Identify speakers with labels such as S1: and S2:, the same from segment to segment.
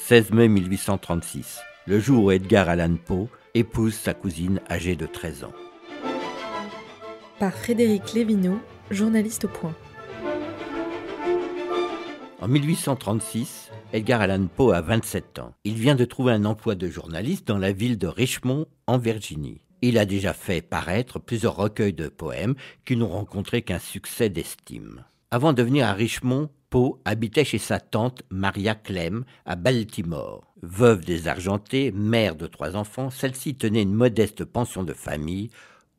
S1: 16 mai 1836, le jour où Edgar Allan Poe épouse sa cousine âgée de 13 ans.
S2: Par Frédéric Lévineau, journaliste au Point.
S1: En 1836, Edgar Allan Poe a 27 ans. Il vient de trouver un emploi de journaliste dans la ville de Richmond, en Virginie. Il a déjà fait paraître plusieurs recueils de poèmes qui n'ont rencontré qu'un succès d'estime. Avant de venir à Richmond, Poe habitait chez sa tante Maria Clem à Baltimore. Veuve désargentée, mère de 3 enfants, celle-ci tenait une modeste pension de famille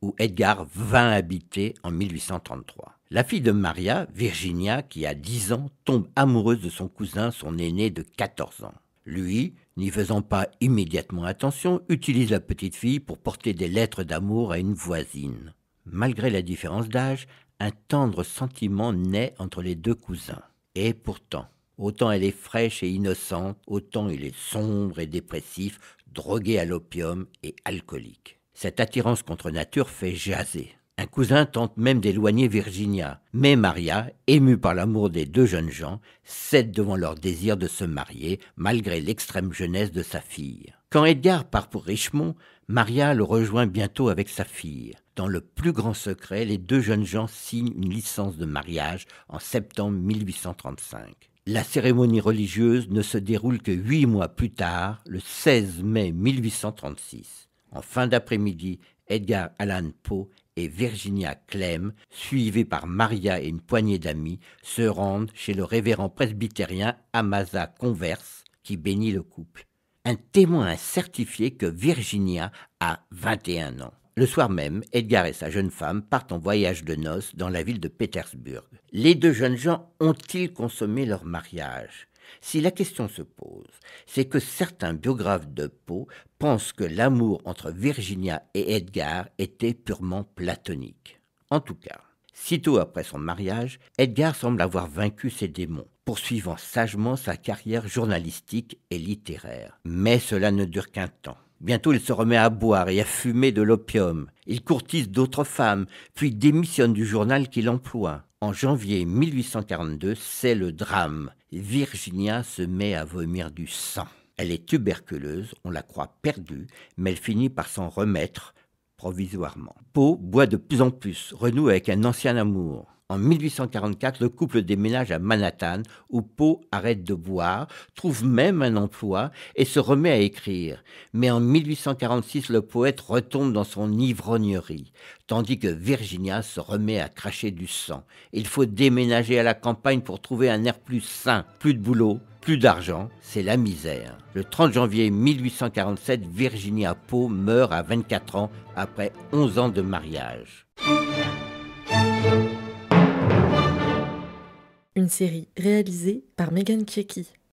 S1: où Edgar vint habiter en 1833. La fille de Maria, Virginia, qui a 10 ans, tombe amoureuse de son cousin, son aîné de 14 ans. Lui, n'y faisant pas immédiatement attention, utilise la petite fille pour porter des lettres d'amour à une voisine. Malgré la différence d'âge, un tendre sentiment naît entre les 2 cousins. Et pourtant, autant elle est fraîche et innocente, autant il est sombre et dépressif, drogué à l'opium et alcoolique. Cette attirance contre nature fait jaser. Un cousin tente même d'éloigner Virginia, mais Maria, émue par l'amour des 2 jeunes gens, cède devant leur désir de se marier, malgré l'extrême jeunesse de sa fille. Quand Edgar part pour Richmond, Maria le rejoint bientôt avec sa fille. Dans le plus grand secret, les 2 jeunes gens signent une licence de mariage en septembre 1835. La cérémonie religieuse ne se déroule que 8 mois plus tard, le 16 mai 1836. En fin d'après-midi, Edgar Allan Poe et Virginia Clem, suivis par Maria et une poignée d'amis, se rendent chez le révérend presbytérien Amasa Converse, qui bénit le couple. Un témoin a certifié que Virginia a 21 ans. Le soir même, Edgar et sa jeune femme partent en voyage de noces dans la ville de Pétersbourg. Les 2 jeunes gens ont-ils consommé leur mariage ? Si la question se pose, c'est que certains biographes de Poe pensent que l'amour entre Virginia et Edgar était purement platonique. En tout cas, sitôt après son mariage, Edgar semble avoir vaincu ses démons, poursuivant sagement sa carrière journalistique et littéraire. Mais cela ne dure qu'un temps. Bientôt, il se remet à boire et à fumer de l'opium. Il courtise d'autres femmes, puis démissionne du journal qu'il emploie. En janvier 1842, c'est le drame. Virginia se met à vomir du sang. Elle est tuberculeuse, on la croit perdue, mais elle finit par s'en remettre provisoirement. Poe boit de plus en plus, renoue avec un ancien amour. En 1844, le couple déménage à Manhattan, où Poe arrête de boire, trouve même un emploi et se remet à écrire. Mais en 1846, le poète retombe dans son ivrognerie, tandis que Virginia se remet à cracher du sang. Il faut déménager à la campagne pour trouver un air plus sain. Plus de boulot, plus d'argent, c'est la misère. Le 30 janvier 1847, Virginia Poe meurt à 24 ans après 11 ans de mariage.
S2: Une série réalisée par Megan Kieki.